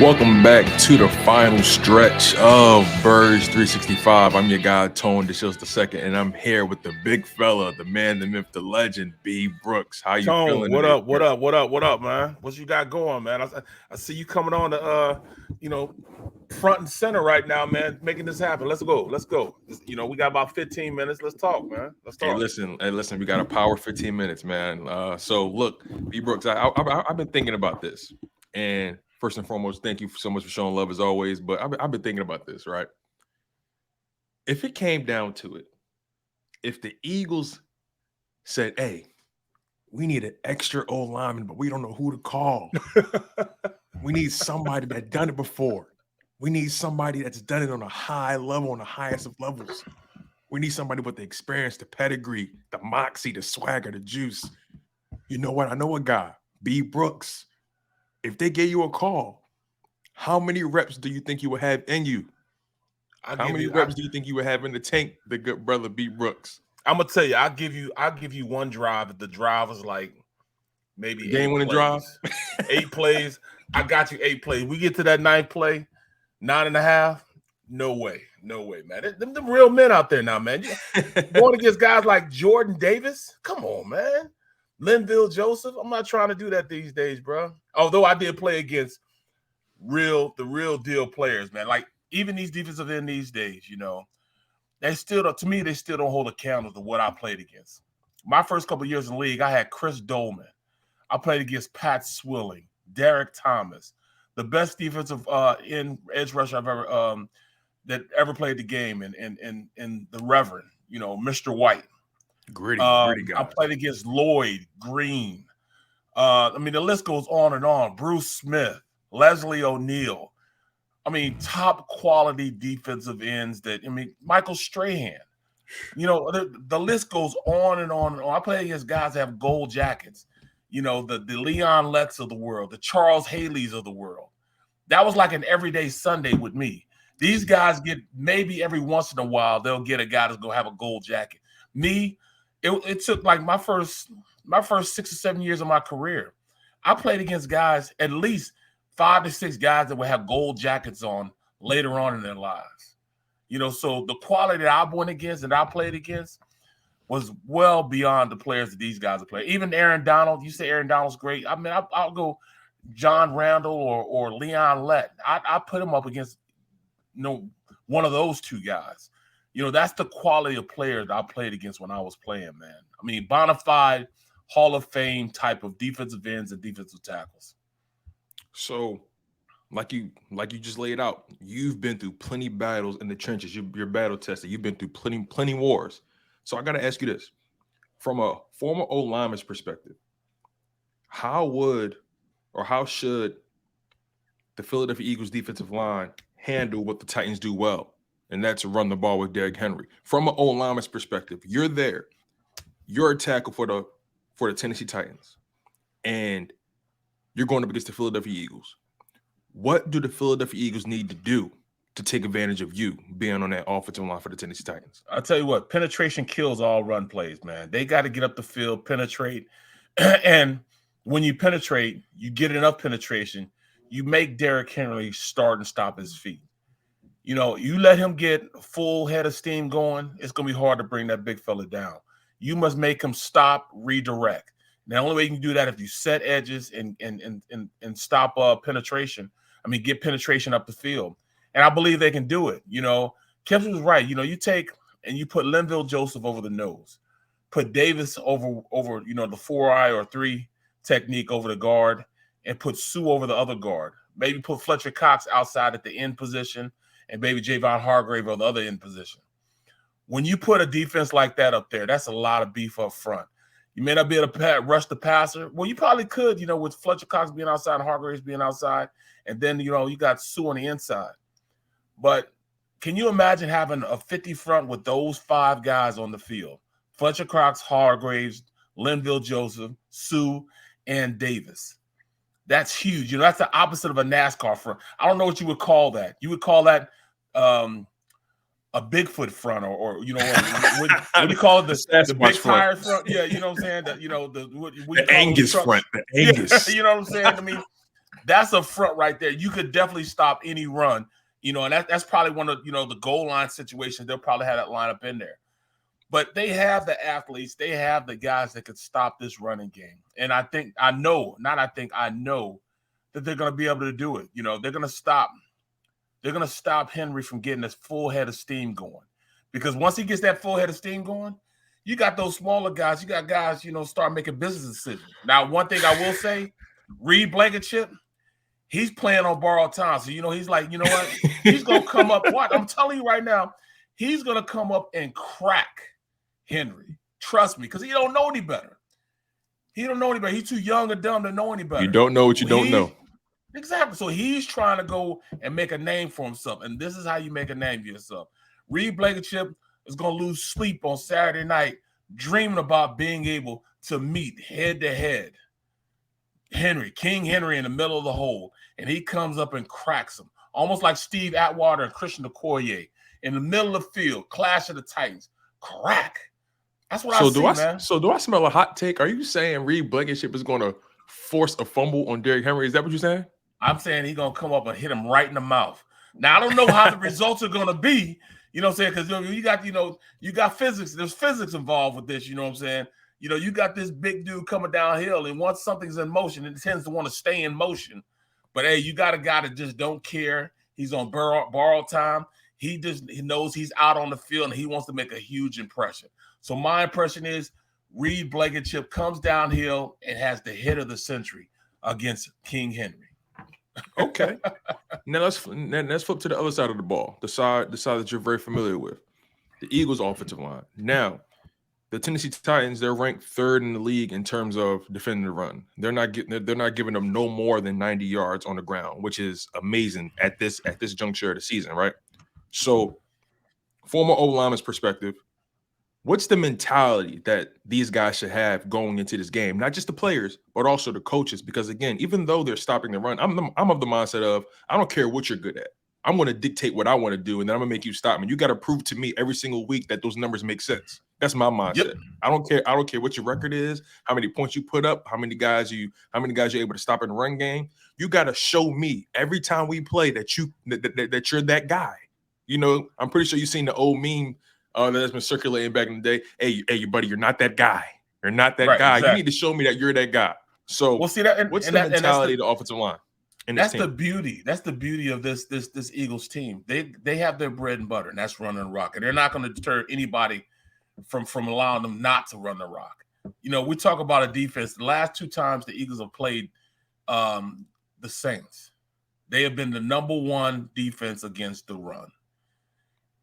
Welcome back to the final stretch of Birds 365. I'm your guy, Tone DeShields II, and I'm here with the big fella, the man, the myth, the legend, B. Brooks. How you Tone, feeling what today, up? What sir? up? What up? What up, man? What you got going, man? I see you coming on the front and center right now, man, making this happen. Let's go. Let's go. We got about 15 minutes. Let's talk, man. Let's Hey, talk. listen. We got a power 15 minutes, man. So look, B. Brooks, I've been thinking about this, and first and foremost, thank you so much for showing love as always. But I've been thinking about this, right? If it came down to it, if the Eagles said, "Hey, we need an extra old lineman, but we don't know who to call. We need somebody that done it before. We need somebody that's done it on a high level, on the highest of levels. We need somebody with the experience, the pedigree, the moxie, the swagger, the juice." You know what? I know a guy, B. Brooks. If they gave you a call, how many reps do you think you would have in you? How many reps do you think you would have in the tank, the good brother B. Brooks? I'm gonna tell you, I'll give you one drive. If the drive is like maybe Game winning drive. 8 plays. I got you 8 plays. We get to that 9th play, 9.5. No way, man. Them real men out there now, man. Going against guys like Jordan Davis. Come on, man. Linville Joseph. I'm not trying to do that these days, bro. Although I did play against the real deal players, man. Like even these defensive end these days, they still don't hold a candle to what I played against. My first couple of years in the league, I had Chris Dolman. I played against Pat Swilling, Derek Thomas, the best defensive edge rusher I've ever played the game, and the Reverend, Mr. White. Gritty guy. I played against Lloyd Green. The list goes on and on. Bruce Smith, Leslie O'Neal. Top quality defensive ends Michael Strahan. The list goes on and on and on. I play against guys that have gold jackets. The Leon Letts of the world, the Charles Haleys of the world. That was like an everyday Sunday with me. These guys get maybe every once in a while they'll get a guy that's gonna have a gold jacket. Me, it took like my first 6 or 7 years of my career. I played against guys, at least 5 to 6 guys that would have gold jackets on later on in their lives. So the quality that I went against and I played against was well beyond the players that these guys are playing. Even Aaron Donald, you say Aaron Donald's great. I'll go John Randall or Leon Lett. I put him up against one of those two guys. That's the quality of player that I played against when I was playing, man. Bona fide Hall of Fame type of defensive ends and defensive tackles. So, like you just laid out, you've been through plenty battles in the trenches. You're battle tested. You've been through plenty wars. So I got to ask you this. From a former old lineman's perspective, how should the Philadelphia Eagles defensive line handle what the Titans do well? And that's run the ball with Derrick Henry. From an old lineman's perspective, you're there. You're a tackle for the Tennessee Titans. And you're going up against the Philadelphia Eagles. What do the Philadelphia Eagles need to do to take advantage of you being on that offensive line for the Tennessee Titans? I'll tell you what, penetration kills all run plays, man. They got to get up the field, penetrate. And when you penetrate, you get enough penetration, you make Derrick Henry start and stop his feet. You let him get a full head of steam going, it's going to be hard to bring that big fella down. You must make him stop, redirect. The only way you can do that if you set edges and stop penetration. Get penetration up the field. And I believe they can do it. Kempson was right. You take and you put Linville Joseph over the nose, put Davis over the 4-eye or 3 technique over the guard, and put Sue over the other guard. Maybe put Fletcher Cox outside at the end position, and maybe Javon Hargrave on the other end position. When you put a defense like that up there, that's a lot of beef up front. You may not be able to rush the passer. Well, you probably could, with Fletcher Cox being outside and Hargraves being outside, and then you got Sue on the inside. But can you imagine having a 50 front with those 5 guys on the field? Fletcher Cox, Hargraves, Linville Joseph, Sue, and Davis. That's huge. That's the opposite of a NASCAR front. I don't know what you would call that. You would call that a Bigfoot front, or what do you call it? The big tire front? Yeah, you know what I'm saying? The Angus front. The Angus. Yeah, you know what I'm saying? That's a front right there. You could definitely stop any run, and that's probably one of, the goal line situations. They'll probably have that lineup in there. But they have the athletes. They have the guys that could stop this running game. And I know that they're going to be able to do it. They're going to stop Henry from getting this full head of steam going. Because once he gets that full head of steam going, you got those smaller guys. You got guys, start making business decisions. Now, one thing I will say, Reed Blankenship, he's playing on borrowed time. So, he's like, you know what? He's going to come up. What? I'm telling you right now, he's going to come up and crack Henry. Trust me, because he don't know any better. He's too young or dumb to know any better. You don't know what you don't know. Exactly. So he's trying to go and make a name for himself. And this is how you make a name for yourself. Reed Blankenship is going to lose sleep on Saturday night dreaming about being able to meet head-to-head King Henry in the middle of the hole. And he comes up and cracks him. Almost like Steve Atwater and Christian Okoye in the middle of the field, clash of the Titans. Crack. That's what I see, man. So do I smell a hot take? Are you saying Reed Blankenship is going to force a fumble on Derrick Henry? Is that what you're saying? I'm saying he's going to come up and hit him right in the mouth. Now, I don't know how the results are going to be, what I'm saying? Because you got physics. There's physics involved with this, you know what I'm saying? You got this big dude coming downhill, and once something's in motion, it tends to want to stay in motion. But, hey, you got a guy that just don't care. He's on borrowed time. He knows he's out on the field, and he wants to make a huge impression. So my impression is Reed Blankenship comes downhill and has the hit of the century against King Henry. Okay. Now let's flip to the other side of the ball, the side that you're very familiar with, the Eagles' offensive line. Now, the Tennessee Titans, they're ranked third in the league in terms of defending the run. They're not giving them no more than 90 yards on the ground, which is amazing at this juncture of the season, right? So, from an O-lineman's perspective, what's the mentality that these guys should have going into this game? Not just the players, but also the coaches. Because again, even though they're stopping the run, I'm of the mindset of I don't care what you're good at. I'm going to dictate what I want to do, and then I'm going to make you stop me. You got to prove to me every single week that those numbers make sense. That's my mindset. Yep. I don't care what your record is, how many points you put up, how many guys you're able to stop in the run game. You got to show me every time we play that you're that guy. I'm pretty sure you've seen the old meme that's been circulating back in the day. Hey, buddy, you're not that guy. You're not that guy. Exactly. You need to show me that you're that guy. So, what's the mentality of the offensive line? That's the beauty. That's the beauty of this Eagles team. They have their bread and butter, and that's running the rock. And they're not going to deter anybody from allowing them not to run the rock. We talk about a defense. The last two times the Eagles have played the Saints, they have been the number one defense against the run.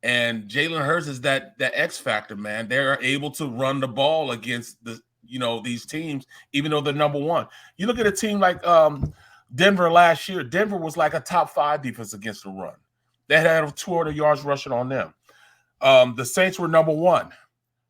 And Jalen Hurts is that X factor, man. They're able to run the ball against these teams, even though they're number one. You look at a team like Denver last year. Denver was like a top 5 defense against the run. They had over 200 yards rushing on them. The Saints were number one.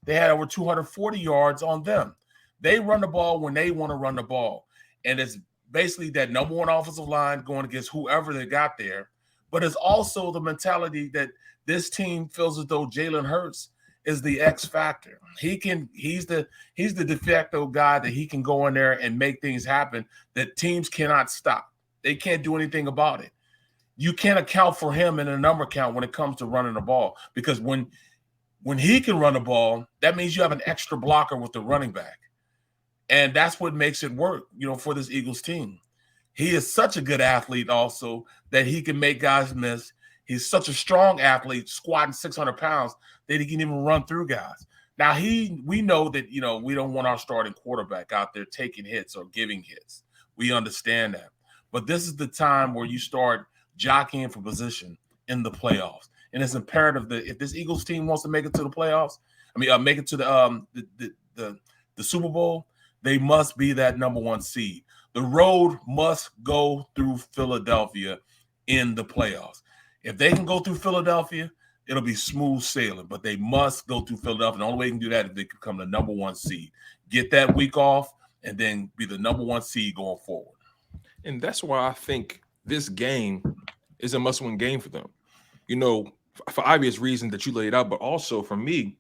They had over 240 yards on them. They run the ball when they want to run the ball. And it's basically that number one offensive line going against whoever they got there. But it's also the mentality that this team feels as though Jalen Hurts is the X factor. He's the de facto guy that he can go in there and make things happen that teams cannot stop. They can't do anything about it. You can't account for him in a number count when it comes to running the ball, because when he can run the ball, that means you have an extra blocker with the running back. And that's what makes it work, for this Eagles team. He is such a good athlete also that he can make guys miss. He's such a strong athlete, squatting 600 pounds, that he can even run through guys. Now, we know that, we don't want our starting quarterback out there taking hits or giving hits. We understand that. But this is the time where you start jockeying for position in the playoffs. And it's imperative that if this Eagles team wants to make it to the playoffs, make it to the Super Bowl, they must be that number one seed. The road must go through Philadelphia in the playoffs. If they can go through Philadelphia, it'll be smooth sailing, but they must go through Philadelphia. And the only way they can do that is they become the number one seed. Get that week off and then be the number one seed going forward. And that's why I think this game is a must-win game for them. For obvious reasons that you laid out, but also for me,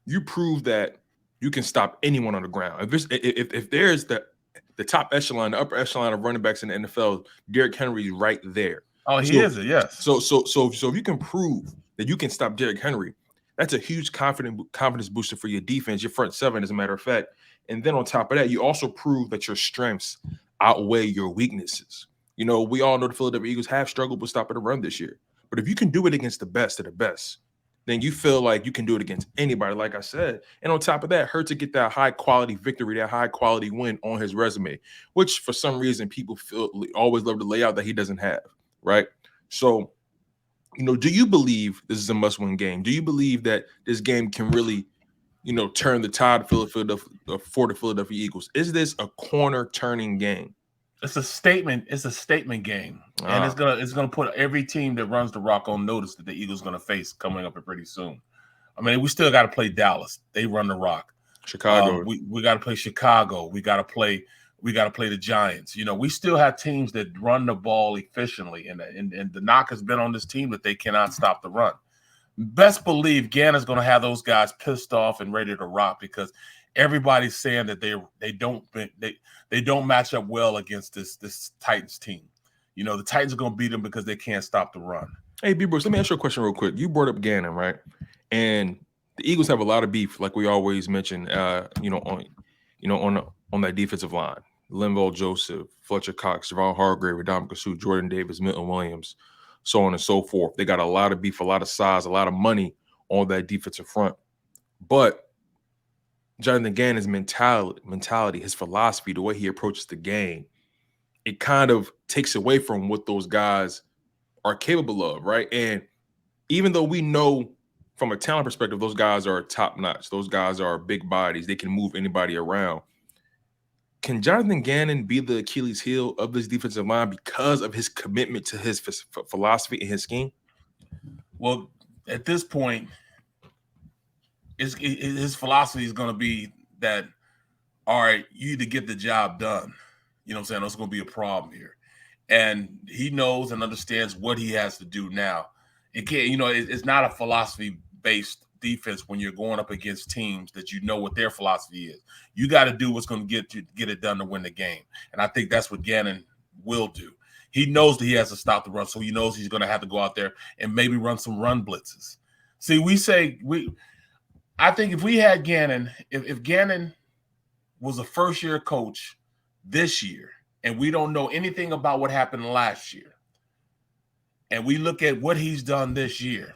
you prove that you can stop anyone on the ground. If there's the top echelon, the upper echelon of running backs in the NFL, Derrick Henry is right there. Oh, he is, yes. So if you can prove that you can stop Derrick Henry, that's a huge confidence booster for your defense, your front seven, as a matter of fact. And then on top of that, you also prove that your strengths outweigh your weaknesses. You know, we all know the Philadelphia Eagles have struggled with stopping the run this year. But if you can do it against the best of the best, then you feel like you can do it against anybody, like I said. And on top of that, Hurts to get that high-quality victory, that high-quality win on his resume, which for some reason people always love to lay out that he doesn't have, right? So, you know, do you believe this is a must-win game? Do you believe that this game can really, you know, turn the tide for the Philadelphia Eagles? Is this a corner-turning game? It's a statement. It's a statement game, and it's gonna put every team that runs the rock on notice that the Eagles gonna face coming up pretty soon. I mean, we still got to play Dallas. They run the rock. Chicago. We got to play Chicago. We got to play the Giants. You know, we still have teams that run the ball efficiently, and the knock has been on this team that they cannot stop the run. Best believe Gannon's going to have those guys pissed off and ready to rock because everybody's saying that they don't match up well against this Titans team. You know, the Titans are going to beat them because they can't stop the run. Hey, B. Brooks, let me ask you a question real quick. You brought up Gannon, right? And the Eagles have a lot of beef, like we always mention. On that defensive line, Linval Joseph, Fletcher Cox, Javon Hargrave, Ndamukong Suh, Jordan Davis, Milton Williams, so on and so forth. They got a lot of beef, a lot of size, a lot of money on that defensive front. But Jonathan Gannon's mentality, his philosophy, the way he approaches the game, it kind of takes away from what those guys are capable of, right? And even though we know from a talent perspective, those guys are top notch, those guys are big bodies, they can move anybody around. Can Jonathan Gannon be the Achilles heel of this defensive line because of his commitment to his philosophy and his scheme? Well, at this point, his philosophy is going to be that, all right, you need to get the job done. You know what I'm saying? There's going to be a problem here. And he knows and understands what he has to do now. It can't, you know, it's not a philosophy-based defense when you're going up against teams that you know what their philosophy is. You got to do what's going to get it done to win the game. And I think that's what Gannon will do. He knows that he has to stop the run, so he knows he's going to have to go out there and maybe run some run blitzes. See, I think if we had Gannon, if Gannon was a first-year coach this year, and we don't know anything about what happened last year, and we look at what he's done this year,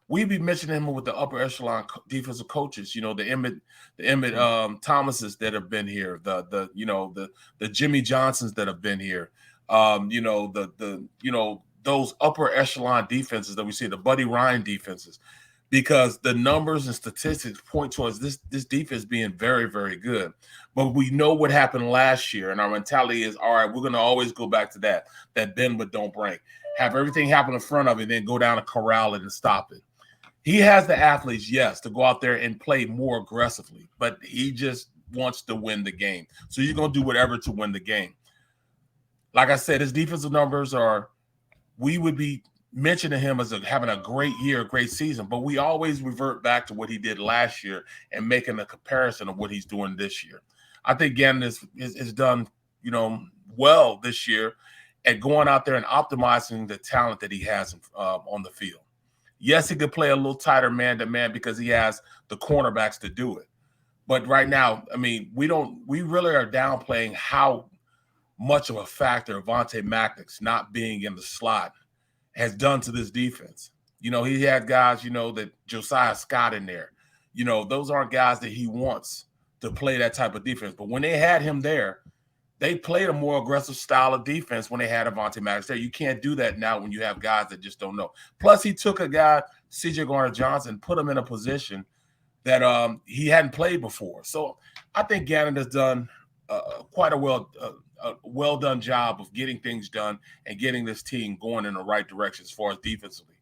we'd be mentioning him with the upper echelon defensive coaches, you know, the Emmett Thomases that have been here, the Jimmy Johnsons that have been here, those upper echelon defenses that we see, the Buddy Ryan defenses, because the numbers and statistics point towards this defense being very, very good. But we know what happened last year, and our mentality is, all right, we're going to always go back to that bend but don't break. Have everything happen in front of it, and then go down and corral it and stop it. He has the athletes, yes, to go out there and play more aggressively, but he just wants to win the game. So he's going to do whatever to win the game. Like I said, his defensive numbers we would be mentioning him as having a great year, a great season, but we always revert back to what he did last year and making a comparison of what he's doing this year. I think Gannon is done, you know, well this year at going out there and optimizing the talent that he has on the field. Yes, he could play a little tighter man-to-man because he has the cornerbacks to do it. But right now, I mean, we really are downplaying how much of a factor Avonte Maddox not being in the slot has done to this defense. You know, he had guys, you know, that Josiah Scott in there. You know, those aren't guys that he wants to play that type of defense. But when they had him there, they played a more aggressive style of defense when they had Avonte Maddox there. You can't do that now when you have guys that just don't know. Plus, he took a guy, C.J. Gardner-Johnson, put him in a position that he hadn't played before. So I think Gannon has done quite a well-done job of getting things done and getting this team going in the right direction as far as defensively.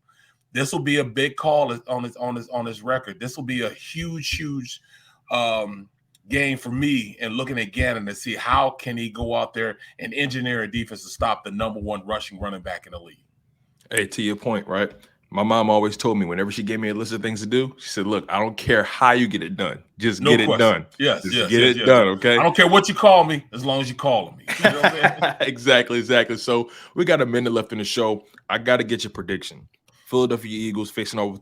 This will be a big call on his record. This will be a huge game for me and looking at Gannon to see how can he go out there and engineer a defense to stop the number one rushing running back in the league. Hey, to your point, right? My mom always told me whenever she gave me a list of things to do, she said, look, I don't care how you get it done. Just No get it question. done. Yes, Just yes, get yes, it yes, done, yes. okay? I don't care what you call me as long as you calling me. You know what I'm saying? Exactly. So we got a minute left in the show. I got to get your prediction. Philadelphia Eagles facing off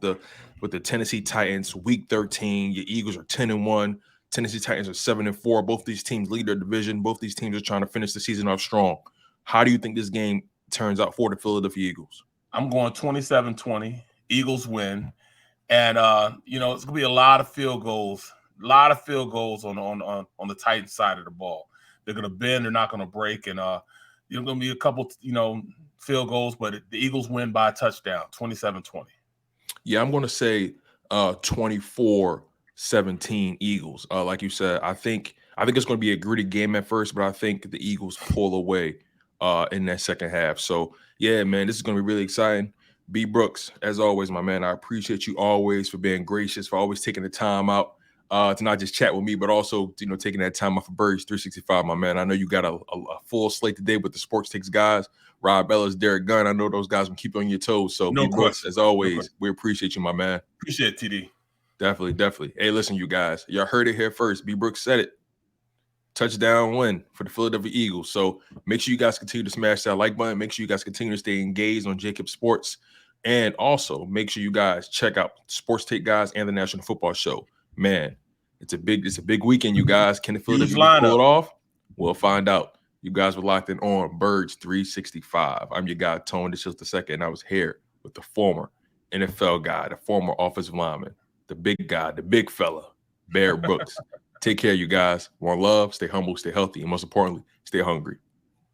with the Tennessee Titans, Week 13. Your Eagles are 10-1. Tennessee Titans are 7-4. Both these teams lead their division. Both these teams are trying to finish the season off strong. How do you think this game turns out for the Philadelphia Eagles? I'm going 27-20. Eagles win. And it's gonna be a lot of field goals. A lot of field goals on the Titans side of the ball. They're gonna bend, they're not gonna break, and gonna be a couple, field goals, but the Eagles win by a touchdown, 27-20. Yeah, I'm gonna say 24-17 Eagles. Like you said, I think it's gonna be a gritty game at first, but I think the Eagles pull away in that second half. So yeah, man, this is gonna be really exciting. B Brooks, as always, my man, I appreciate you always for being gracious, for always taking the time out to not just chat with me, but also taking that time out for Birds 365, my man. I know you got a full slate today with the Sports Takes guys, Rob Ellis, Derrick Gunn. I know those guys will keep you on your toes. So No B Brooks, question. as always, we appreciate you, my man. Appreciate it, TD. Definitely. Hey, listen, you guys, y'all heard it here first. B Brooks said it. Touchdown win for the Philadelphia Eagles. So make sure you guys continue to smash that like button. Make sure you guys continue to stay engaged on JAKIB Sports. And also make sure you guys check out Sports Take Guys and the National Football Show. Man, it's a big weekend, you guys. Can the Philadelphia Eagles pull it off? We'll find out. You guys were locked in on Birds 365. I'm your guy, Tone DeShields II, and I was here with the former NFL guy, the former offensive lineman, the big guy, the big fella, Barrett Brooks. Take care, you guys. One love, stay humble, stay healthy, and most importantly, stay hungry.